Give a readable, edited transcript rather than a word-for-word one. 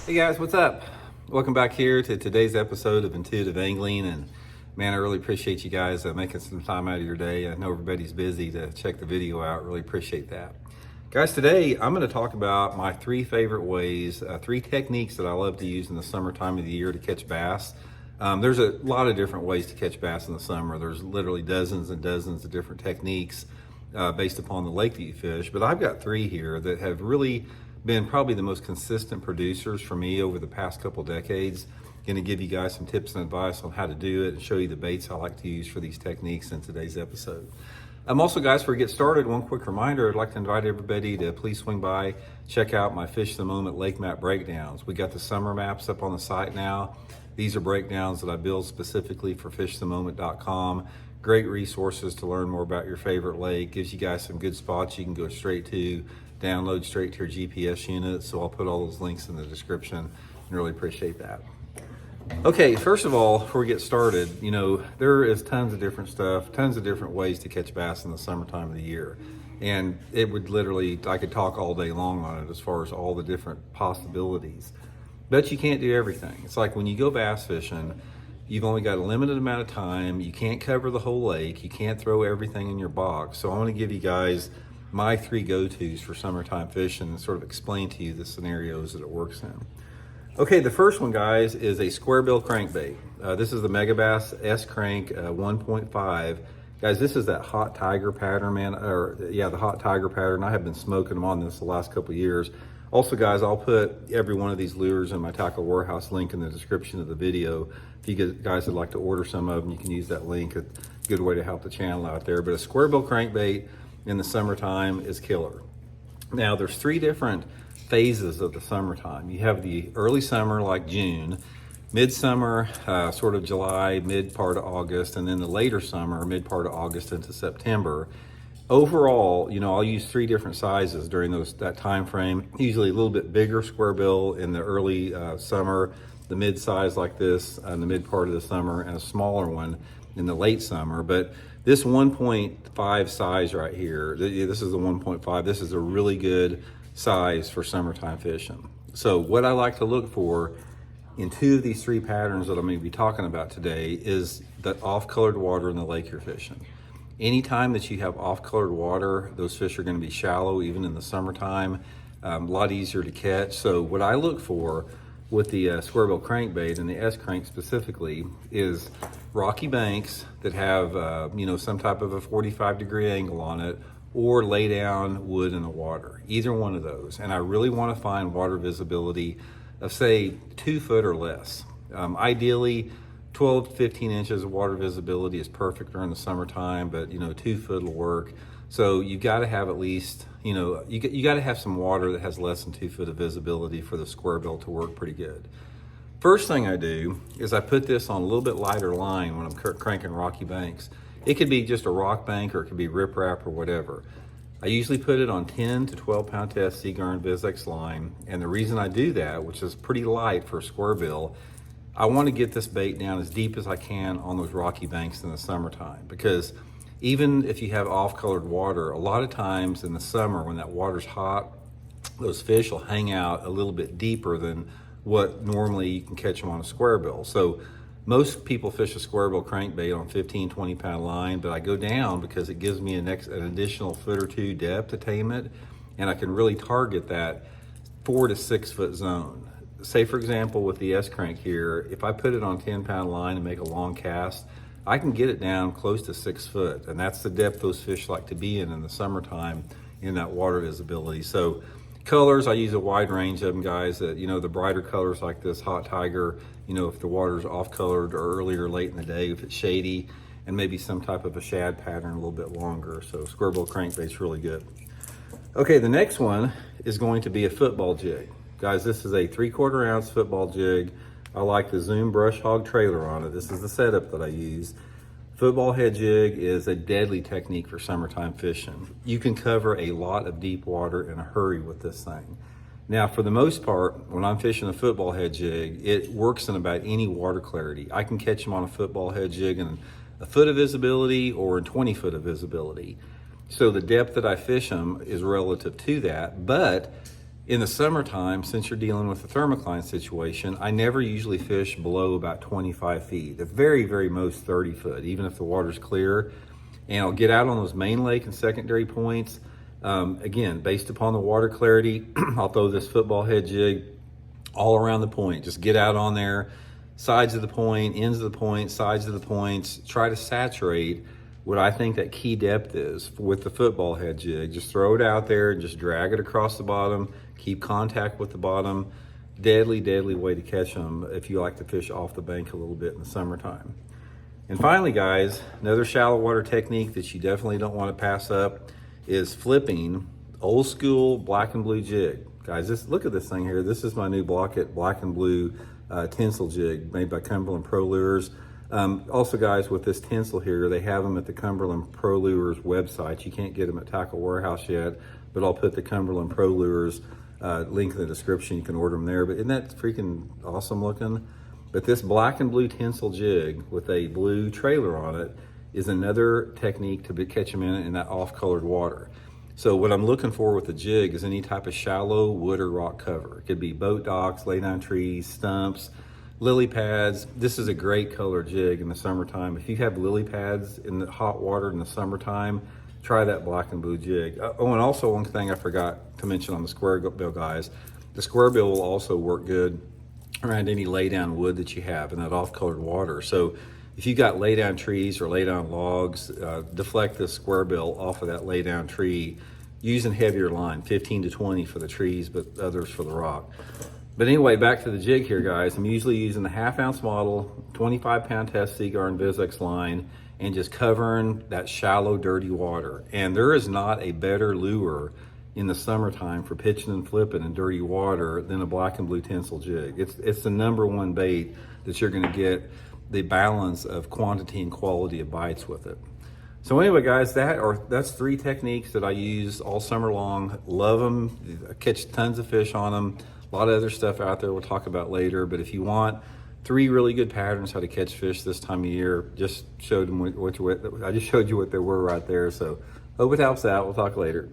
Hey guys, what's up? Welcome back here to today's episode of Intuitive Angling. And man, I really appreciate you guys making some time out of your day. I know everybody's busy to check the video out. Really appreciate that. Guys, today I'm going to talk about my three favorite ways, three techniques that I love to use in the summertime of the year to catch bass. There's a lot of different ways to catch bass in the summer. There's literally dozens and dozens of different techniques based upon the lake that you fish. But I've got three here that have really been probably the most consistent producers for me over the past couple decades. Going to give you guys some tips and advice on how to do it and show you the baits I like to use for these techniques in today's episode. Also, guys, before we get started, one quick reminder, I'd like to invite everybody to please swing by, check out my Fish the Moment lake map breakdowns. We got the summer maps up on the site now. These are breakdowns that I build specifically for fishthemoment.com. Great resources to learn more about your favorite lake. Gives you guys some good spots you can go straight to, download straight to your GPS unit. So I'll put all those links in the description and really appreciate that. Okay, first of all, before we get started, there is tons of different stuff, tons of different ways to catch bass in the summertime of the year. And it would literally, I could talk all day long on it as far as all the different possibilities. But you can't do everything. It's like when you go bass fishing, you've only got a limited amount of time. You can't cover the whole lake. You can't throw everything in your box. So I want to give you guys my three go-tos for summertime fishing and sort of explain to you the scenarios that it works in. Okay, the first one, guys, is a square bill crankbait. This is the Megabass S Crank 1.5. Guys, this is that hot tiger pattern, man. The hot tiger pattern. I have been smoking them on this the last couple of years. Also, guys, I'll put every one of these lures in my Tackle Warehouse link in the description of the video. If you guys would like to order some of them, you can use that link. It's a good way to help the channel out there. But a square bill crankbait in the summertime is killer. Now, there's three different phases of the summertime. You have the early summer, like June, midsummer, sort of July, mid part of August, and then the later summer, mid part of August into September. Overall, I'll use three different sizes during that time frame. Usually a little bit bigger square bill in the early summer, the mid size like this in the mid part of the summer, and a smaller one in the late summer. But this 1.5 size right here, this is the 1.5. This is a really good size for summertime fishing. So what I like to look for in two of these three patterns that I'm going to be talking about today is the off-colored water in the lake you're fishing. Anytime that you have off-colored water, those fish are going to be shallow, even in the summertime, a lot easier to catch. So what I look for with the square bill crankbait and the S crank specifically is rocky banks that have some type of a 45-degree angle on it, or lay down wood in the water, either one of those. And I really want to find water visibility of, say, 2 foot or less. Ideally 12 to 15 inches of water visibility is perfect during the summertime, but 2 foot will work. So you've got to have at least, you got to have some water that has less than 2 foot of visibility for the square bill to work pretty good. First thing I do is I put this on a little bit lighter line when I'm cranking rocky banks. It could be just a rock bank, or it could be riprap or whatever. I usually put it on 10 to 12 pound test Seagarn Vizex line. And the reason I do that, which is pretty light for a square bill, I want to get this bait down as deep as I can on those rocky banks in the summertime. Because even if you have off-colored water, a lot of times in the summer when that water's hot, those fish will hang out a little bit deeper than what normally you can catch them on a square bill. So most people fish a square bill crankbait on 15, 20 pound line, but I go down because it gives me an additional foot or two depth to tame it, and I can really target that 4 to 6 foot zone. Say, for example, with the S crank here, if I put it on 10 pound line and make a long cast, I can get it down close to 6 foot, and that's the depth those fish like to be in the summertime in that water visibility. So colors, I use a wide range of them, guys. That the brighter colors like this hot tiger, if the water's off colored or early or late in the day, if it's shady, and maybe some type of a shad pattern a little bit longer. So square bill crankbait's really good. Okay, the next one is going to be a football jig. Guys, this is a 3/4 ounce football jig. I like the Zoom brush hog trailer on it. This is the setup that I use. Football head jig is a deadly technique for summertime fishing. You can cover a lot of deep water in a hurry with this thing. Now, for the most part, when I'm fishing a football head jig, it works in about any water clarity. I can catch them on a football head jig in a foot of visibility or in 20 foot of visibility. So the depth that I fish them is relative to that, but In the summertime, since you're dealing with the thermocline situation, I never usually fish below about 25 feet, at very, very most 30 foot, even if the water's clear. And I'll get out on those main lake and secondary points. Again, based upon the water clarity, I'll throw this football head jig all around the point. Just get out on there, sides of the point, ends of the point, sides of the points. Try to saturate what I think that key depth is with the football head jig. Just throw it out there and just drag it across the bottom. Keep contact with the bottom. Deadly, deadly way to catch them if you like to fish off the bank a little bit in the summertime. And finally, guys, another shallow water technique that you definitely don't want to pass up is flipping old school black and blue jig. Guys, look at this thing here. This is my new Blaukat black and blue tinsel jig made by Cumberland Pro Lures. Also, guys, with this tinsel here, they have them at the Cumberland Pro Lures website. You can't get them at Tackle Warehouse yet, but I'll put the Cumberland Pro Lures link in the description. You can order them there. But isn't that freaking awesome looking? But this black and blue tinsel jig with a blue trailer on it is another technique to catch them in that off-colored water. So what I'm looking for with the jig is any type of shallow wood or rock cover. It could be boat docks, lay down trees, stumps, lily pads. This is a great color jig in the summertime. If you have lily pads in the hot water in the summertime, try that black and blue jig. Oh, and also one thing I forgot to mention on the square bill, guys, the square bill will also work good around any lay down wood that you have in that off colored water. So if you got lay down trees or lay down logs, deflect this square bill off of that lay down tree using heavier line, 15 to 20 for the trees, but others for the rock. But anyway, back to the jig here, guys. I'm usually using the 1/2 ounce model, 25-pound test Seaguar and Vizex line, and just covering that shallow, dirty water. And there is not a better lure in the summertime for pitching and flipping in dirty water than a black and blue tinsel jig. It's the #1 bait that you're gonna get the balance of quantity and quality of bites with it. So anyway, guys, that's 3 techniques that I use all summer long. Love them, I catch tons of fish on them. A lot of other stuff out there we'll talk about later, but if you want 3 really good patterns how to catch fish this time of year, I just showed you what they were right there. So hope it helps out. We'll talk later.